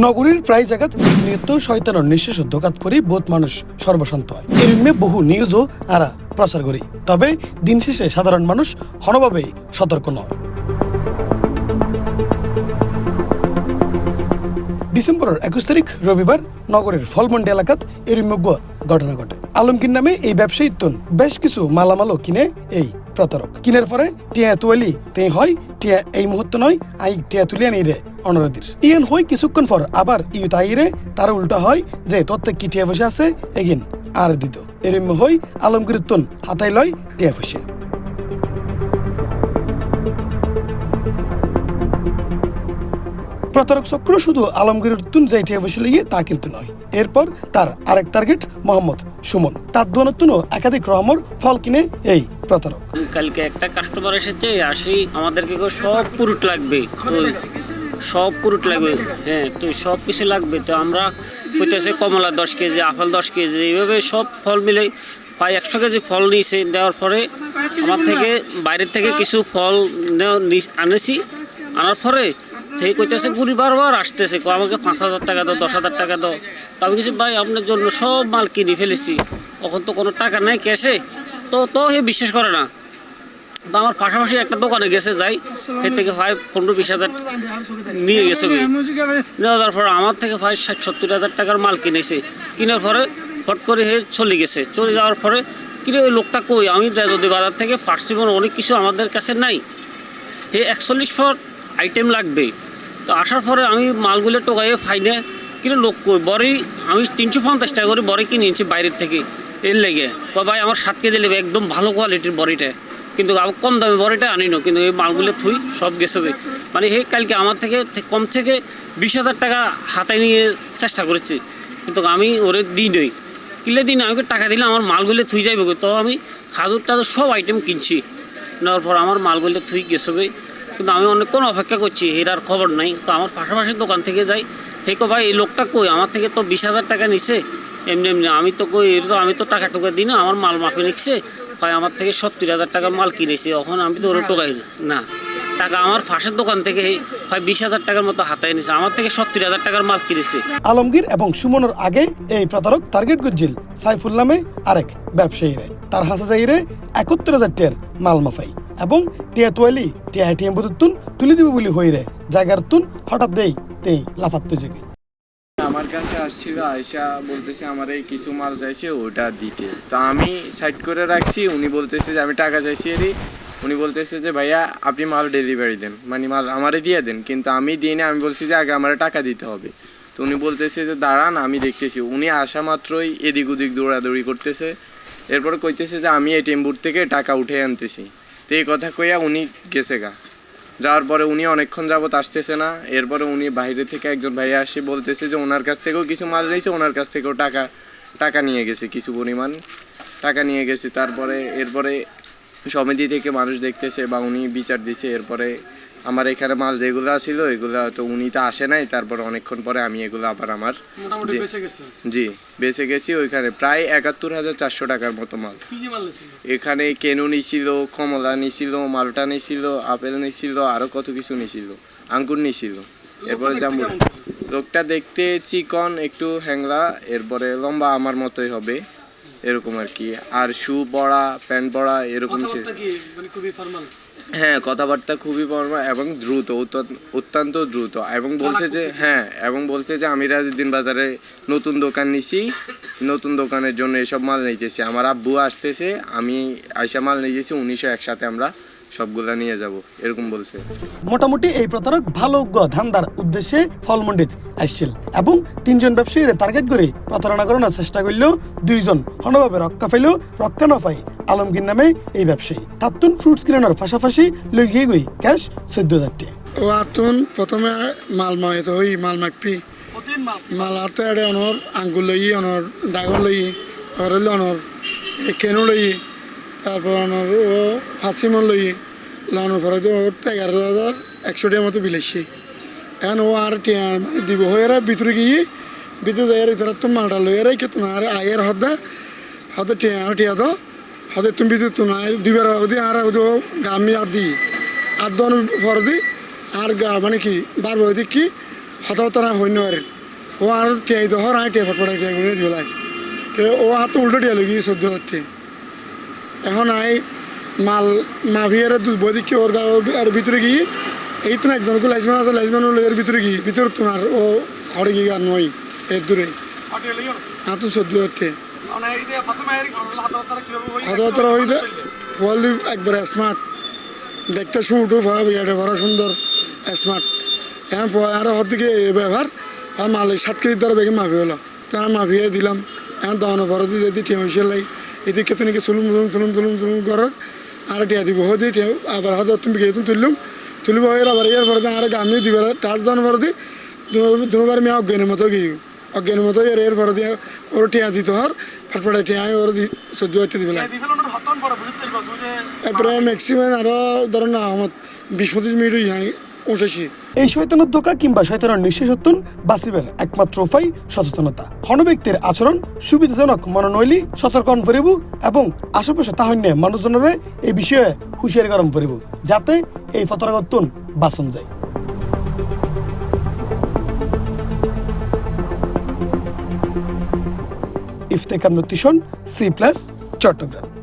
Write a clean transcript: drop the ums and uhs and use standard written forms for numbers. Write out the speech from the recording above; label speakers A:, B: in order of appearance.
A: নগরীর প্রায় জায়গাত নিত্য শয়তানের নিঃশেষ দোকাত করি বহুত মানুষ সর্বশান্ত হয় এরমে বহু নিউজও আরা প্রচার করি তবে দিন শেষে সাধারণ মানুষ হনভাবেই সতর্ক নয়। ডিসেম্বরের 21 তারিখ রবিবার নগরের ফলমন্ডি এলাকাত এরমোগ্য ঘটনা ঘটে। আলমগীর নামে এই ব্যবসায়ী বেশ কিছু মালামালও কিনে এই প্রতারক কিনের পরে টিয়া তুয়ালি তে হয় টিয়া এই মুহূর্তে নয় আই টিয়া তুলিয়া নিয়ে রে অনরাদির ইয়েন হয় কিছুক্ষণ পর আবার ইউ তাইরে তার উল্টা হয় যে তত্ত্বে কি টিয়া বসে আছে এগিন আর দিত এরম হই আলমগীর হাতাই লয় টিয়া বসে। প্রতারক চক্র শুধু আলমগীরের যাই টিয়া বসে লিয়ে তা কিন্তু নয়, এরপর তার আরেক টার্গেট মোহাম্মদ সুমন, তার দোয়ানতুনও একাধিক রহমর ফল কিনে এই প্রতারক।
B: কালকে একটা কাস্টমার এসেছে আসি আমাদেরকে সব পুরুট লাগবে, তো সব পুরুট লাগবে, হ্যাঁ তো সব কিছু লাগবে, তো আমরা কইতেছে কমলা 10 কেজি, আপেল 10 কেজি, এইভাবে সব ফল মিলে প্রায় 100 কেজি ফল নিয়েছে। দেওয়ার পরে আমার থেকে বাইরের থেকে কিছু ফল আনেছি, আনার পরে সেই কইতেছে গুড়ি বারবার আসতেছে, আমাকে 5,000 টাকা দাও, 10,000 টাকা দাও। তো আমি কিছু ভাই আপনার জন্য সব মাল কিনে ফেলেছি, তখন তো কোনো টাকা নেই ক্যাশে, তো হে বিশ্বাস করে না। তো আমার পাশাপাশি একটা দোকানে গেছে যাই, সে থেকে প্রায় 15-20 হাজার নিয়ে গেছে, নেওয়ার পরে আমার থেকে প্রায় 60-70 হাজার টাকার মাল কিনেছে। কেনার পরে ফট করে হে চলে গেছে, চলে যাওয়ার পরে কিরে ওই লোকটা কই, আমি যদি বাজার থেকে পারছি অনেক কিছু আমাদের কাছে নাই, হে 41 ফট আইটেম লাগবে। তো আসার পরে আমি মালগুলো টোকাইয়ে ফাইনে কিনে লোক কই বড়ি আমি 350 টাকা করে বড়ি কিনে নিয়েছি বাইরের থেকে, এর লেগে ভাই আমার 7 কেজি নেবে, একদম ভালো কোয়ালিটির বড়িটা, কিন্তু আমার কম দামে বড়িটা আনিনো, কিন্তু এই মালগুলো থুই সব গেছে। মানে হে কালকে আমার থেকে কম থেকে 20,000 টাকা হাতে নিয়ে চেষ্টা করেছি, কিন্তু আমি ওরে দিই নই, কিনলে দিন আমাকে টাকা দিলে আমার মালগুলো থুই যাইবে, তো আমি খাজুর টাজুর সব আইটেম কিনছি, নেওয়ার পর আমার মালগুলো থুই গেছে। কিন্তু আমি অনেকক্ষণ অপেক্ষা করছি, এর খবর নাই। তো আমার পাশাপাশি দোকান থেকে যাই, হে কো ভাই এই লোকটা কই, আমার থেকে তো 20,000 টাকা নিছে, এমনি এমনি আমি তো কই আমি তো টাকা টোকা দিই না, আমার মাল মাফে লিখছে, ভাই আমার থেকে 70,000 টাকার মাল কিনেছি, এখন আমি তো ওরা টোকাই না টাকা, আমার ফাঁসের দোকান থেকে ভাই 20,000 টাকার মতো হাতায় নিছে, আমার থেকে 70,000 টাকার মাল কিনেছে।
A: আলমগীর এবং সুমনের আগে এই প্রতারক টার্গেট গুজিল সাইফুল নামে আরেক ব্যবসায়ীরে তার হাসা যাইরে 71,000 টাকার মাল মাফাই এবং টিয়া তোয়ালি টিয়া হাটিয়ে বুতুন তুলে দিবে বলি হইরে জায়গার তুন হঠাৎ দেই তেই লাফাত্তু জেগে
C: আমার কাছে আসছিল, আয়সা বলতেছে আমার এই কিছু মাল চাইছে ওটা দিতে, তো আমি সাইড করে রাখছি। উনি বলতেছে যে আমি টাকা চাইছি, উনি বলতেছে যে ভাইয়া আপনি মাল ডেলিভারি দেন, মানে মাল আমারে দিয়ে দেন, কিন্তু আমি দিই না, আমি বলছি যে আগে আমার টাকা দিতে হবে। তো উনি বলতেছে যে দাঁড়ান আমি দেখতেছি। উনি আসা মাত্রই এদিক ওদিক দৌড়াদৌড়ি করতেছে, এরপরে কইতেছে যে আমি এটিএম বুথ থেকে টাকা উঠে আনতেছি। তো এই কথা কইয়া উনি গেছে যাওয়ার পরে উনি অনেকক্ষণ যাবত আসতেছে না। এরপরে উনি বাইরে থেকে একজন ভাইয়া আসে বলতেছে যে ওনার কাছ থেকেও কিছু মাল নিয়েছে, ওনার কাছ থেকেও টাকা নিয়ে গেছে, কিছু পরিমাণ টাকা নিয়ে গেছে। এরপরে সমিতি থেকে মানুষ দেখতেছে বা উনি বিচার দিছে। এরপরে আমার এখানে মাল যেগুলো ছিল এগুলো তো উনি তো আসে নাই, তারপরে অনেকক্ষণ পরে আমি এগুলো আবার আমার জি বেঁচে গেছি। ওইখানে প্রায় 71,400 টাকার মতো মাল। এখানে কেনু নিছিল, কমলা নিছিল, মালটা নিছিল, আপেল নিছিল, আরো কত কিছু নিছিল, আঙ্গুর নিছিল। এরপরে জাম্বু। লোকটা দেখতে চিকন, একটু হ্যাংলা, এরপরে লম্বা আমার মতোই হবে এরকম আর কি, আর শু পরা, প্যান্ট পরা এরকম ছিল। হ্যাঁ, কথাবার্তা খুবই ফর্মাল এবং দ্রুত, অত্যন্ত দ্রুত, এবং বলছে যে আমি রাজউদ্দিন বাজারে নতুন দোকান নিছি, নতুন দোকানের জন্য এসব মাল নিতেছি, আমার আব্বু আসতেছে, আমি আইসা মাল নিয়েছি, 1900 একসাথে আমরা সবগুলা নিয়ে যাব, এরকম বলছে।
A: মোটামুটি এই প্রতারক ভালো ধান্দার উদ্দেশ্যে ফলমন্ডিত আসছিল এবং 3 জন ব্যবসায়ীর টার্গেট করে প্রতারণা করানোর চেষ্টা করলেও 2 জন হনভাবে রক্ষা না পাই আলমগীর নামে এই ব্যবসায়ী তাতুন ফ্রুটস কিনানোর পাশাপাশি লই গিয়ে গই ক্যাশ 14,000 টাকা।
D: ও আতুন প্রথমে মাল মাইতো হই মাল মাকপি মাল হাতে আড়ে অনর আঙ্গুর লই, অনর ড্রাগন লই, অরেল অনর কেনু লই, তারপর অনর ও ফাঁসিমন লই লানোর পরে তো 11,100 টাকার মতো বিলাইছি। এখন ও আর টিয়া দিব হয়ে ভিতরে গিয়ে ভিতরে যাই তো মালটা লই কে তোমার আয়ের হদে টিয়া তো হতে তুমি বিদ্যুৎ তো নাই দুইবার অবধি আর গামি আর দিই আর দন পর দি আর গা মানে কি বার বই কি হতাহত না হইন আর ও আর টিয়াই দহর আয় টিয়া ফটফটাই টিয়া গুনে দিলাই ও হাত উল্টো টিয়া লগি সহ্য হচ্ছে এখন আই মাল মাভিয়ার বই দিকে ওর আর ভিতরে গিয়ে এই তো একজনকে লাইসম্যান আছে লাইসম্যান এর ভিতরে গিয়ে ভিতরে তোমার ও হরে গিয়ে আর নয় এর দূরে হাত সহ্য হচ্ছে হাতাহাতারা হইতে ফল একবারে স্মার্ট দেখতে শুটও ভরা বিয়াটা ভরা সুন্দর স্মার্ট এখন আর হর দিকে ব্যবহার আর মালিক 7 কেজি দ্বারা বেগে মাফি হলো তো আমি মাফিয়ে দিলাম এখন দহনো ভরা দিয়ে দিই টিয়া হয়েছে লাই এদিকে তো নাকি চলুন করার আর টিয়া দিব হয়ে টিয়া আবার হয়তো তুমি গিয়ে তুলব হয়ে আবার ইয়ার পরে আর গামিও দিবার টাচ দহনো ভরা দিই দুবার আমি অজ্ঞানের মতো গিয়ে অজ্ঞানের মতো এর পরে দিয়ে ওর টিয়া দিতে হর ফটফটাই টিয়া ওর সহ্য হতে দিবে এরপরে ম্যাক্সিমাম আরও ধরেন না আমার 20-25 মিনিট ইয়াই পৌঁছেছি
A: এই শয়তানের ধোকা কিংবা শয়তানের নিঃশেষত্বন বাঁচিবার একমাত্র উপায় সচেতনতা হন ব্যক্তির আচরণ সুবিধাজনক মনে নইলি সতর্কন করিব এবং আশেপাশে তাহন্য মানুষজনরে এই বিষয়ে হুঁশিয়ারি গরম করিব যাতে এই ফতরাগত্তন বাঁচন যায়। ইফতেখার নতিশন C+ চট্টগ্রাম।